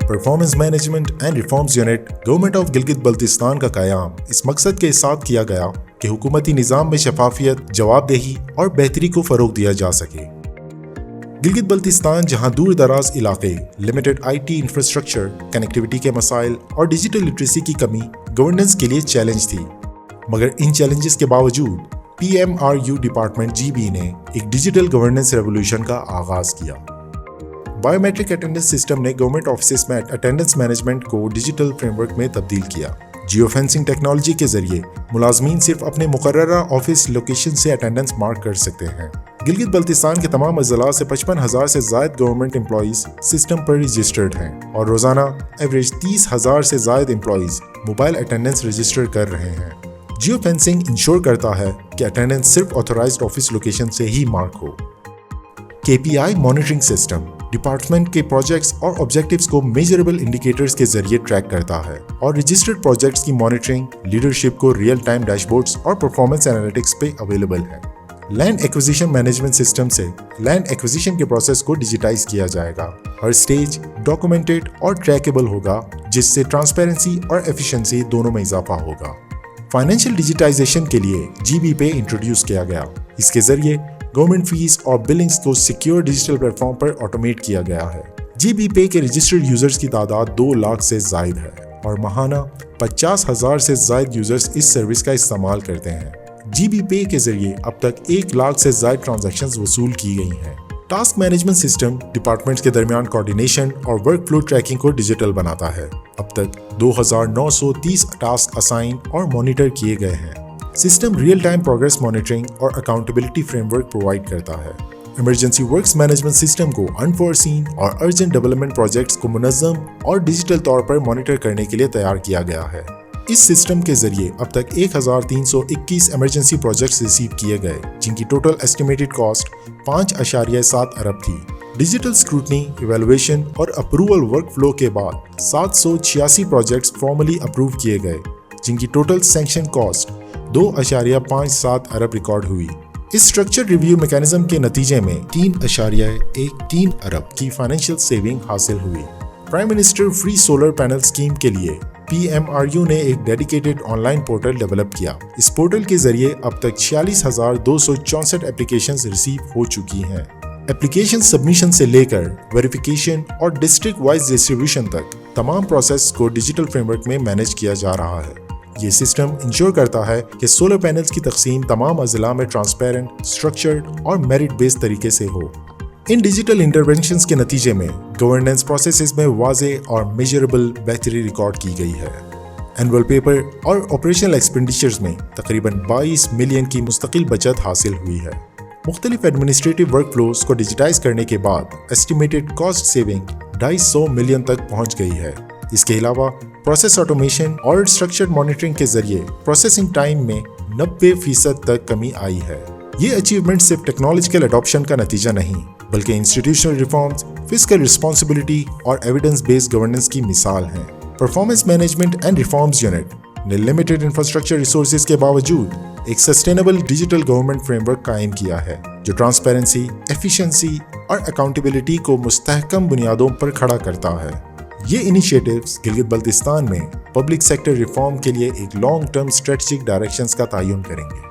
Performance management and reforms unit government of Gilgit Baltistan का क़याम इस मकसद के साथ किया गया कि हुकूमती निज़ाम में शफाफियत, जवाबदेही और बेहतरी को फ़रोग़ दिया जा सके। गिलगित बल्तिस्तान, जहां दूर दराज इलाके, लिमिटेड IT इंफ्रास्ट्रक्चर, कनेक्टिविटी के मसाइल और डिजिटल लिटरेसी की कमी गवर्नेंस के लिए चैलेंज थी, मगर इन चैलेंजेस के बावजूद PMRU डिपार्टमेंट GB ने एक डिजिटल गवर्नेंस रेवोल्यूशन का आगाज़ किया। बायोमेट्रिक अटेंडेंस सिस्टम ने गवर्नमेंट ऑफिस में अटेंडेंस मैनेजमेंट को डिजिटल फ्रेमवर्क में तब्दील किया। जियो फेंसिंग टेक्नोलॉजी के जरिए मुलाजमीन सिर्फ अपने मुकर्ररा ऑफिस लोकेशन से अटेंडेंस मार्क कर सकते हैं। गिलगित बल्तिस्तान के तमाम अज़ला से 55,000 से ज़ायद गवर्नमेंट एम्प्लॉइज़ सिस्टम पर रजिस्टर्ड हैं और रोज़ाना एवरेज 30,000 से ज़ायद एम्प्लॉइज़ मोबाइल अटेंडेंस रजिस्टर कर रहे हैं। जियो फेंसिंग इंश्योर करता है कि अटेंडेंस सिर्फ ऑथोराइज्ड ऑफिस लोकेशन से ही मार्क हो। KPI मॉनिटरिंग सिस्टम डिपार्टमेंट के प्रोजेक्ट्स और ऑब्जेक्टिव्स को मेजरेबल इंडिकेटर्स के जरिए ट्रैक करता है और रजिस्टर्ड प्रोजेक्ट्स की मॉनिटरिंग लीडरशिप को रियल टाइम डैशबोर्ड्स और परफॉर्मेंस एनालिटिक्स पे अवेलेबल है। लैंड एक्विजिशन मैनेजमेंट सिस्टम से लैंड एक्विजिशन के प्रोसेस को डिजिटाइज किया जाएगा। हर स्टेज डॉक्यूमेंटेड और ट्रैकेबल होगा, जिससे ट्रांसपेरेंसी और एफिशिएंसी दोनों में इजाफा होगा। फाइनेंशियल डिजिटाइजेशन के लिए GB पे इंट्रोड्यूस किया गया। इसके जरिए गवर्नमेंट फीस और बिलिंग्स को सिक्योर डिजिटल प्लेटफॉर्म पर ऑटोमेट किया गया है। GB पे के रजिस्टर्ड यूजर्स की तादाद 2 लाख से जायद है और माहाना 50,000 से जायद यूजर्स इस सर्विस का इस्तेमाल करते हैं। GB पे के जरिए अब तक 1 लाख से जायद ट्रांजैक्शंस वसूल की गई हैं। टास्क मैनेजमेंट सिस्टम डिपार्टमेंट्स के दरमियान कोऑर्डिनेशन और वर्क फ्लो ट्रैकिंग को डिजिटल बनाता है। अब तक 2,930 टास्क असाइन और मॉनिटर किए गए हैं। System real time progress monitoring और अकाउंटेबिलिटी फ्रेमवर्क प्रोवाइड करता है। इमरजेंसी वर्क्स मैनेजमेंट सिस्टम को अनफोर्सीन और अर्जेंट डेवलपमेंट प्रोजेक्ट्स को मुनज़्ज़म और डिजिटल तौर पर मॉनिटर करने के लिए तैयार किया गया है। इस सिस्टम के जरिए अब तक 1,321 इमरजेंसी प्रोजेक्ट्स रिसीव किए गए, जिनकी टोटल एस्टिमेटेड कॉस्ट 5.7 अरब थी। डिजिटल स्क्रूटनी, इवैल्यूएशन और अप्रूवल वर्क फ्लो के बाद 786 प्रोजेक्ट्स फॉर्मली अप्रूव किए गए, जिनकी टोटल सैंक्शन कॉस्ट 2.57 अरब रिकॉर्ड हुई। इस स्ट्रक्चर रिव्यू मैकेनिज्म के नतीजे में 3.13 अरब की फाइनेंशियल सेविंग हासिल हुई। Prime minister free solar panel scheme के लिए PMRU ने एक डेडिकेटेड ऑनलाइन पोर्टल डेवलप किया। इस पोर्टल के जरिए अब तक 46,264 एप्लीकेशंस रिसीव हो चुकी हैं। एप्लीकेशन सबमिशन से लेकर वेरिफिकेशन और डिस्ट्रिक्ट वाइज डिस्ट्रीब्यूशन तक तमाम प्रोसेस को डिजिटल फ्रेमवर्क में मैनेज किया जा रहा है। ये सिस्टम इंश्योर करता है कि सोलर पैनल्स की तकसीम तमाम अज़ला में ट्रांसपेरेंट, स्ट्रक्चर्ड और मेरिट बेस्ड तरीके से हो। इन डिजिटल इंटरवेंशंस के नतीजे में गवर्नेंस प्रोसेसेस में वाज़े और मेजरेबल बेहतरी रिकॉर्ड की गई है। एनुअल पेपर और ऑपरेशनल एक्सपेंडिचर्स में तकरीबन 22 मिलियन की मुस्तकिल बचत हासिल हुई है। मुख्तलिफ एडमिनिस्ट्रेटिव वर्क फ्लोज को डिजिटाइज करने के बाद एस्टिमेटेड कॉस्ट सेविंग 250 मिलियन तक पहुंच गई है। इसके अलावा प्रोसेस ऑटोमेशन और स्ट्रक्चर्ड मॉनिटरिंग के जरिए प्रोसेसिंग टाइम में 90% तक कमी आई है। ये अचीवमेंट सिर्फ टेक्नोलॉजिकल अडॉप्शन का नतीजा नहीं, बल्कि इंस्टीट्यूशनल रिफॉर्म्स, फिस्कल रिस्पॉन्सिबिलिटी और एविडेंस बेस्ड गवर्नेंस की मिसाल हैं। Performance management and reforms unit ने लिमिटेड इंफ्रास्ट्रक्चर रिसोर्सेज के बावजूद एक सस्टेनेबल डिजिटल गवर्नमेंट फ्रेमवर्क कायम किया है, जो ट्रांसपेरेंसी, एफिशिएंसी और अकाउंटेबिलिटी को मुस्तहकम बुनियादों पर खड़ा करता है। ये इनिशिएटिव्स गिलगित बल्तिस्तान में पब्लिक सेक्टर रिफॉर्म के लिए एक लॉन्ग टर्म स्ट्रेटेजिक डायरेक्शंस का तयन करेंगे।